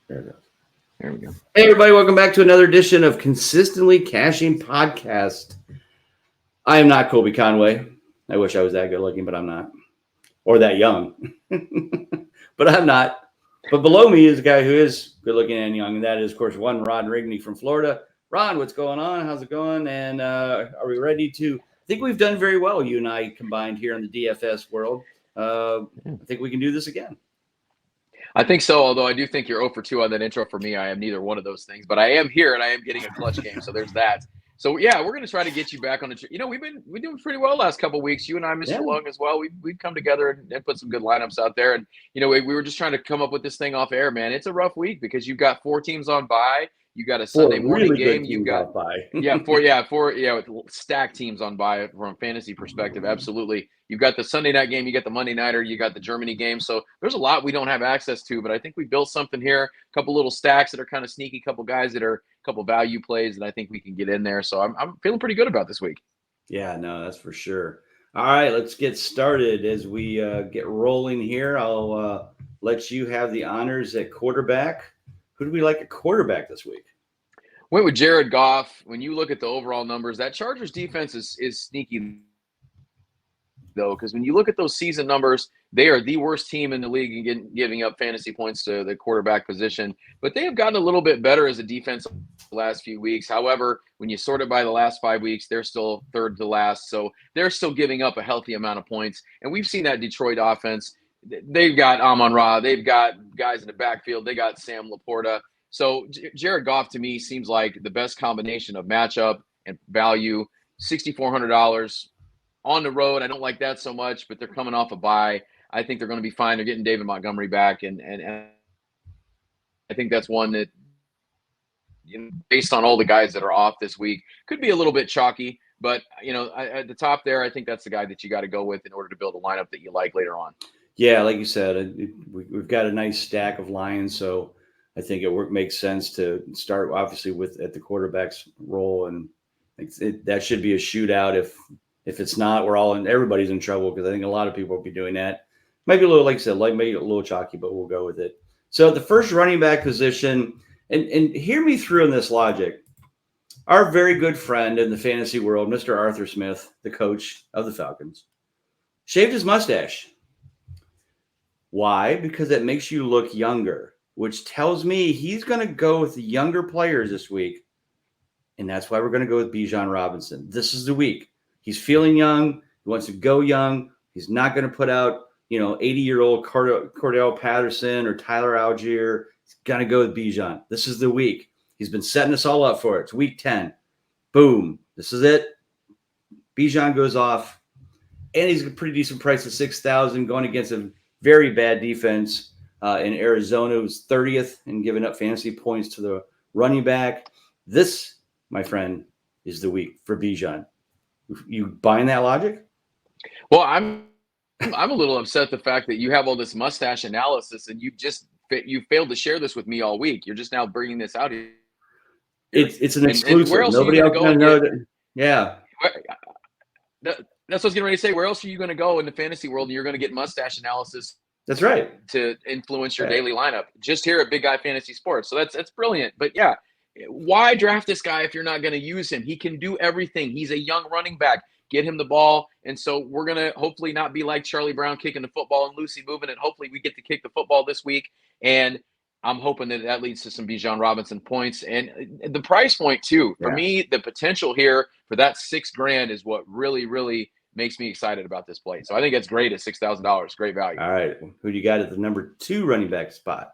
There it goes. There we go. Hey, everybody. Welcome back to another edition of Consistently Cashing Podcast. I am not Colby Conway. I wish I was that good looking, but I'm not. Or that young. But I'm not. But below me is a guy who is good looking and young, and that is, of course, one Ron Rigney from Florida. Ron, what's going on? How's it going? And are we ready to? I think we've done very well, you and I combined here in the DFS world. I think we can do this again. I think so, although I do think you're 0 for 2 on that intro for me. I am neither one of those things, but I am here and I am getting a clutch game, so there's that. So, yeah, we're going to try to get you back on the – we're doing pretty well last couple of weeks. You and I, Mr. Lung, as well. We've come together and put some good lineups out there. And, we were just trying to come up with this thing off air, man. It's a rough week because you've got 4 teams on bye. You got a Sunday morning game. You've got four with stacked teams on bye from a fantasy perspective. Absolutely. You've got the Sunday night game. You got the Monday nighter. You got the Germany game. So there's a lot we don't have access to, but I think we built something here. A couple little stacks that are kind of sneaky. A couple guys that are a couple value plays that I think we can get in there. So I'm feeling pretty good about this week. Yeah, no, that's for sure. All right, let's get started. As we get rolling here, I'll let you have the honors at quarterback. Who do we like at quarterback this week? Went with Jared Goff. When you look at the overall numbers, that Chargers defense is sneaky, though, because when you look at those season numbers, they are the worst team in the league in giving up fantasy points to the quarterback position. But they have gotten a little bit better as a defense the last few weeks. However, when you sort it by the last 5 weeks, they're still third to last. So they're still giving up a healthy amount of points. And we've seen that Detroit offense. They've got Amon-Ra. They've got guys in the backfield. They got Sam Laporta. So Jared Goff, to me, seems like the best combination of matchup and value. $6,400 on the road. I don't like that so much, but they're coming off a bye. I think they're going to be fine. They're getting David Montgomery back, and I think that's one that, based on all the guys that are off this week, could be a little bit chalky. But, at the top there, I think that's the guy that you got to go with in order to build a lineup that you like later on. Yeah, like you said, we've got a nice stack of Lions, so I think it makes sense to start obviously at the quarterback's role, and that should be a shootout. If it's not, everybody's in trouble, because I think a lot of people will be doing that. Maybe a little, like I said, maybe a little chalky, but we'll go with it. So the first running back position, and hear me through in this logic. Our very good friend in the fantasy world, Mr. Arthur Smith, the coach of the Falcons, shaved his mustache. Why? Because it makes you look younger, which tells me he's going to go with the younger players this week. And that's why we're going to go with Bijan Robinson. This is the week. He's feeling young. He wants to go young. He's not going to put out, 80-year-old Cordell Patterson or Tyler Algier. He's going to go with Bijan. This is the week. He's been setting us all up for it. It's week 10. Boom. This is it. Bijan goes off. And he's a pretty decent price at $6,000 going against a very bad defense in Arizona, who's 30th in giving up fantasy points to the running back. This, my friend, is the week for Bijan. You buying that logic? Well, I'm a little upset the fact that you have all this mustache analysis and you failed to share this with me all week. You're just now bringing this out here. It's an exclusive. And where else Nobody are you else going to know that. Yeah. That's what I was getting ready to say. Where else are you going to go in the fantasy world and you're going to get mustache analysis? That's right. To influence your daily lineup. Just here at Big Guy Fantasy Sports. So that's brilliant. But yeah, why draft this guy if you're not going to use him? He can do everything. He's a young running back. Get him the ball. And so we're going to hopefully not be like Charlie Brown kicking the football and Lucy moving it. Hopefully we get to kick the football this week. And I'm hoping that leads to some Bijan Robinson points. And the price point, too. For me, the potential here for that $6,000 is what really, really makes me excited about this play. So I think it's great at $6,000. Great value. All right. Who do you got at the number 2 running back spot?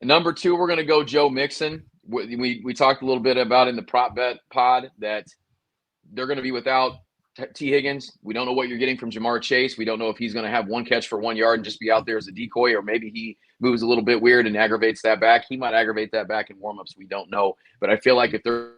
Number 2, we're going to go Joe Mixon. We talked a little bit about in the prop bet pod that they're going to be without T. Higgins. We don't know what you're getting from Jamar Chase. We don't know if he's going to have one catch for 1 yard and just be out there as a decoy, or maybe he moves a little bit weird and aggravates that back. He might aggravate that back in warmups. We don't know. But I feel like if they're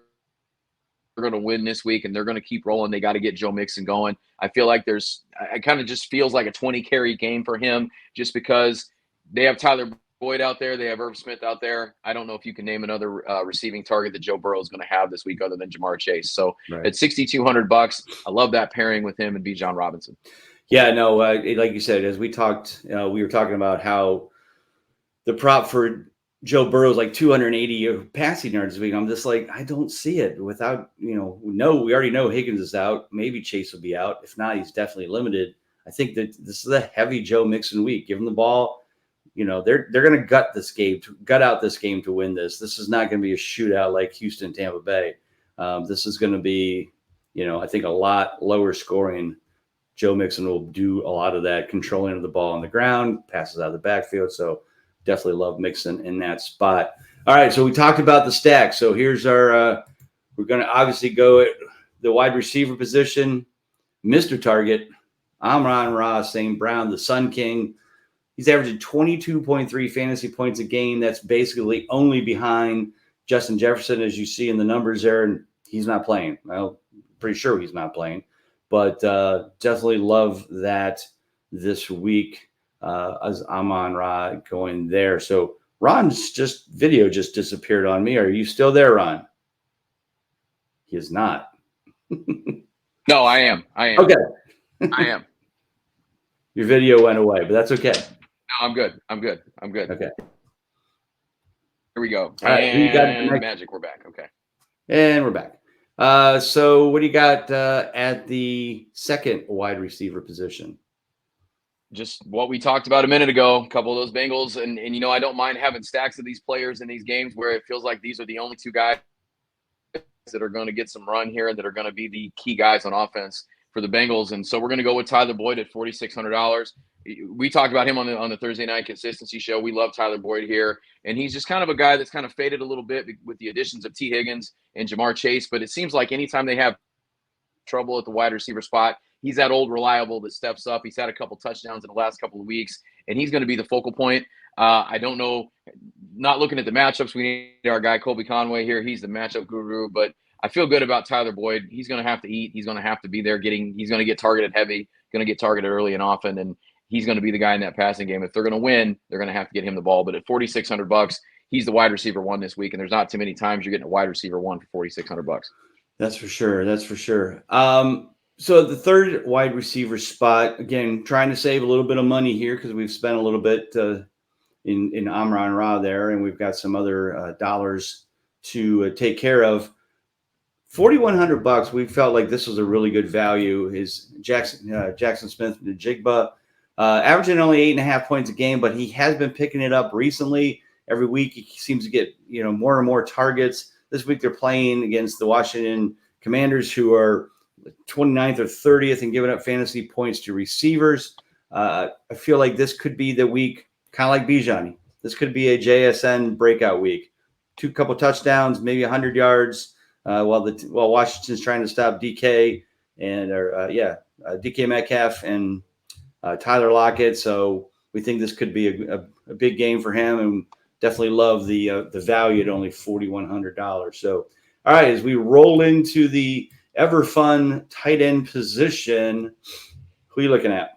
going to win this week and they're going to keep rolling, they got to get Joe Mixon going. I feel like it kind of just feels like a 20 carry game for him, just because they have Tyler Boyd out there. They have Irv Smith out there. I don't know if you can name another receiving target that Joe Burrow is going to have this week other than Jamar Chase. So at $6,200, I love that pairing with him and Bijan Robinson. Yeah, no, like you said, as we talked, we were talking about how the prop for Joe Burrow is like 280 passing yards this week. I'm just like, I don't see it without, we already know Higgins is out. Maybe Chase will be out. If not, he's definitely limited. I think that this is a heavy Joe Mixon week. Give him the ball. They're going to gut out this game to win this. This is not going to be a shootout like Houston, Tampa Bay. This is going to be, I think a lot lower scoring. Joe Mixon will do a lot of that controlling of the ball on the ground, passes out of the backfield. So definitely love Mixon in that spot. All right, so we talked about the stack. So here's our we're going to obviously go at the wide receiver position. Mr. Target, Amon-Ra St. Brown, the Sun King. He's averaging 22.3 fantasy points a game. That's basically only behind Justin Jefferson, as you see in the numbers there, and he's not playing. Well, pretty sure he's not playing, but definitely love that this week as Amon-Ra going there. So Ron's video just disappeared on me. Are you still there, Ron? He is not. No, I am. Okay. I am. Your video went away, but that's okay. No, I'm good. Okay. Here we go. All right, And magic, we're back. Okay. And we're back. So what do you got at the second wide receiver position? Just what we talked about a minute ago, a couple of those Bengals. And I don't mind having stacks of these players in these games where it feels like these are the only two guys that are going to get some run here and that are going to be the key guys on offense for the Bengals. And so we're going to go with Tyler Boyd at $4,600. We talked about him on the Thursday night consistency show. We love Tyler Boyd here. And he's just kind of a guy that's kind of faded a little bit with the additions of T. Higgins and Jamar Chase. But it seems like anytime they have trouble at the wide receiver spot, he's that old reliable that steps up. He's had a couple touchdowns in the last couple of weeks, and he's going to be the focal point. I don't know, not looking at the matchups, we need our guy Colby Conway here. He's the matchup guru, but I feel good about Tyler Boyd. He's going to have to eat. He's going to have to be there he's going to get targeted heavy, going to get targeted early and often, and he's going to be the guy in that passing game. If they're going to win, they're going to have to get him the ball. But at $4,600, he's the wide receiver one this week, and there's not too many times you're getting a wide receiver one for $4,600. That's for sure. So the third wide receiver spot, again, trying to save a little bit of money here because we've spent a little bit in Amon-Ra there, and we've got some other dollars to take care of. $4,100. We felt like this was a really good value. Is Jackson Smith-Njigba averaging only 8.5 points a game, but he has been picking it up recently. Every week he seems to get more and more targets. This week they're playing against the Washington Commanders, who are 29th or 30th and giving up fantasy points to receivers. I feel like this could be the week, kind of like Bijan. This could be a JSN breakout week. Couple touchdowns, maybe 100 yards, while Washington's trying to stop DK Metcalf and Tyler Lockett. So we think this could be a big game for him, and definitely love the value at only $4,100. So, all right, as we roll into the ever fun tight end position, who are you looking at?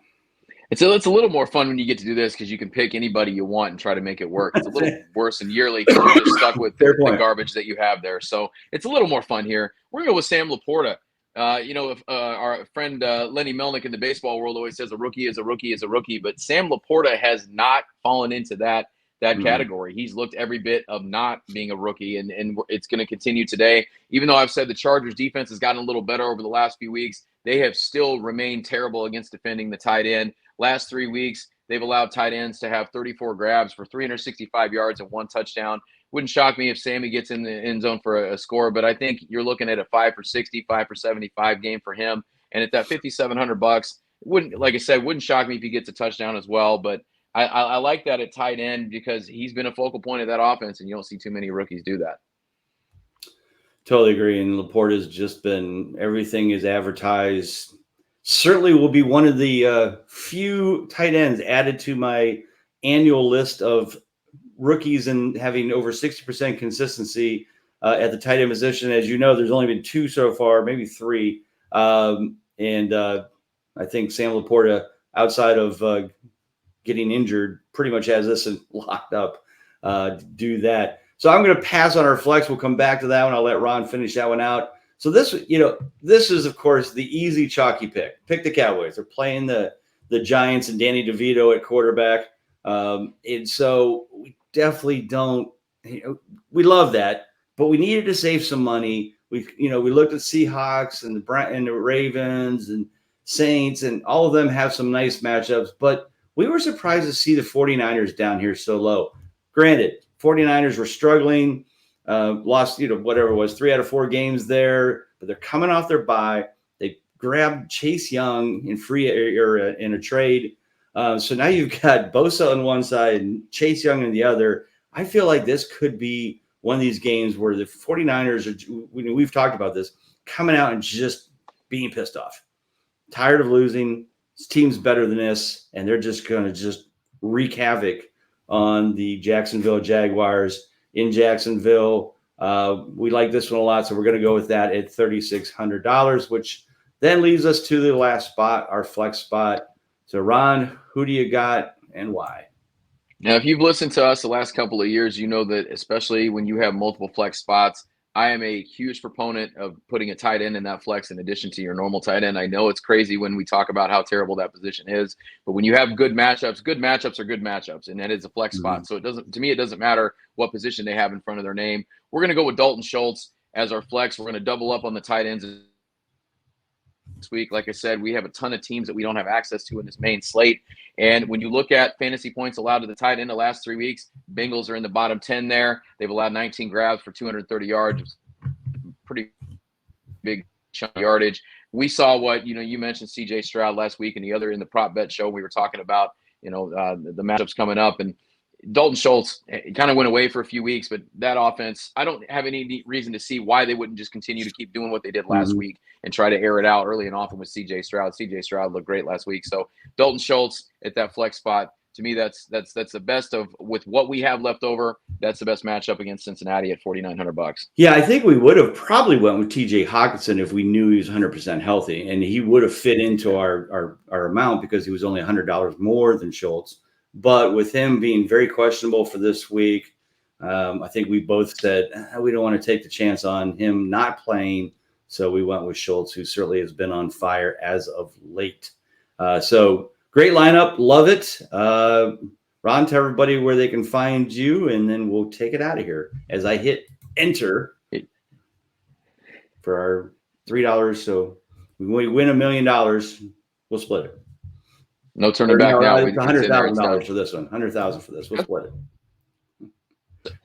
It's a little more fun when you get to do this because you can pick anybody you want and try to make it work. It's a little worse than yearly because you're just stuck with the garbage that you have there. So it's a little more fun here. We're going to go with Sam Laporta. If our friend Lenny Melnick in the baseball world always says a rookie is a rookie is a rookie, but Sam Laporta has not fallen into that category. He's looked every bit of not being a rookie, and it's going to continue today. Even though I've said the Chargers defense has gotten a little better over the last few weeks, they have still remained terrible against defending the tight end. Last 3 weeks, they've allowed tight ends to have 34 grabs for 365 yards and 1 touchdown. Wouldn't shock me if Sammy gets in the end zone for a score, but I think you're looking at a 5 for 60, 5 for 75 game for him. And at that $5,700, wouldn't shock me if he gets a touchdown as well. But I like that at tight end because he's been a focal point of that offense, and you don't see too many rookies do that. Totally agree. And Laporta's just been, everything is advertised. Certainly will be one of the few tight ends added to my annual list of rookies and having over 60% consistency at the tight end position. As you know, there's only been 2 so far, maybe 3. I think Sam Laporta, outside of getting injured, pretty much has this locked up to do that. So I'm going to pass on our flex. We'll come back to that one. I'll let Ron finish that one out. So this is, of course, the easy chalky pick. Pick the Cowboys. They're playing the Giants and Danny DeVito at quarterback. And so definitely don't. We love that, but we needed to save some money. We looked at Seahawks and the Ravens and Saints, and all of them have some nice matchups, but we were surprised to see the 49ers down here so low. Granted, 49ers were struggling, lost, whatever it was, 3 out of 4 games there, but they're coming off their bye. They grabbed Chase Young in a trade. So now you've got Bosa on one side and Chase Young on the other. I feel like this could be one of these games where the 49ers we've talked about this, coming out and just being pissed off. Tired of losing. This team's better than this, and they're just going to just wreak havoc on the Jacksonville Jaguars in Jacksonville. We like this one a lot, so we're going to go with that at $3,600, which then leaves us to the last spot, our flex spot. So, Ron, who do you got and why? Now, if you've listened to us the last couple of years, you know that especially when you have multiple flex spots, I am a huge proponent of putting a tight end in that flex in addition to your normal tight end. I know it's crazy when we talk about how terrible that position is, but when you have good matchups are good matchups, and that is a flex spot. So it doesn't matter what position they have in front of their name. We're going to go with Dalton Schultz as our flex. We're going to double up on the tight ends this week. Like I said, we have a ton of teams that we don't have access to in this main slate. And when you look at fantasy points allowed to the tight end the last 3 weeks, Bengals are in the bottom 10 there. They've allowed 19 grabs for 230 yards. Pretty big chunk yardage. We saw what, you mentioned CJ Stroud last week and in the prop bet show we were talking about, the matchups coming up. And Dalton Schultz kind of went away for a few weeks, but that offense, I don't have any reason to see why they wouldn't just continue to keep doing what they did last week and try to air it out early and often with CJ Stroud. CJ Stroud looked great last week. So Dalton Schultz at that flex spot, to me, that's the best of with what we have left over. That's the best matchup against Cincinnati at $4,900. Yeah, I think we would have probably went with TJ Hawkinson if we knew he was 100% healthy, and he would have fit into our amount because he was only $100 more than Schultz. But with him being very questionable for this week, I think we both said we don't want to take the chance on him not playing. So we went with Schultz, who certainly has been on fire as of late. So great lineup. Love it. Ron, tell everybody where they can find you, and then we'll take it out of here as I hit enter for our $3. So when we win $1 million, we'll split it. No turning back now. It's $100,000 for this one. $100,000 for this. We'll split it.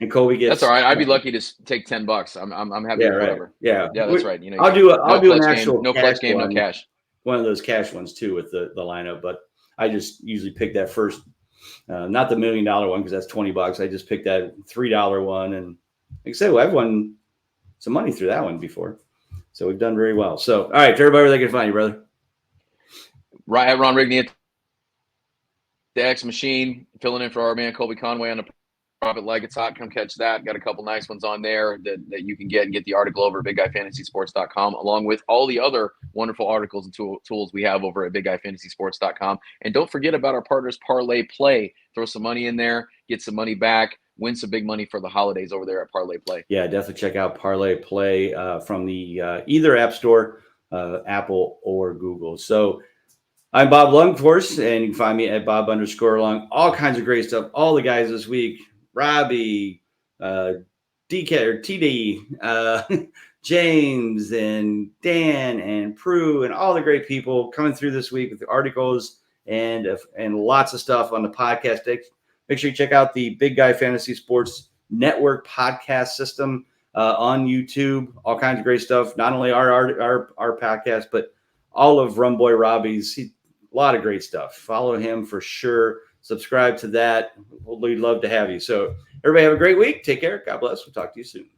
And Kobe gets. That's all right. I'd be lucky to take $10. I'm happy with whatever. Yeah, that's right. I'll do an actual no clutch game, no cash. One of those cash ones too with the lineup, but I just usually pick that first, not the $1 million one because that's $20. I just picked that $3 one, and like I said, I've won some money through that one before, so we've done very well. So, all right, to everybody where they can find you, brother. Right at Ron Rigney at the X Machine, filling in for our man Colby Conway on the Profit Like It's Hot. Come catch that. Got a couple nice ones on there that you can get the article over at BigGuyFantasySports.com, along with all the other wonderful articles and tools we have over at BigGuyFantasySports.com. And don't forget about our partners Parlay Play. Throw some money in there, get some money back, win some big money for the holidays over there at Parlay Play. Yeah, definitely check out Parlay Play from the either App Store, Apple or Google. So I'm Bob Lung, of course, and you can find me at Bob_Lung. All kinds of great stuff. All the guys this week, Robbie, DK or TD, James and Dan and Prue and all the great people coming through this week with the articles and lots of stuff on the podcast. Make sure you check out the Big Guy Fantasy Sports Network podcast system on YouTube. All kinds of great stuff. Not only our podcast, but all of Rumboy Robbie's. A lot of great stuff. Follow him for sure. Subscribe to that. We'd love to have you. So everybody have a great week. Take care. God bless. We'll talk to you soon.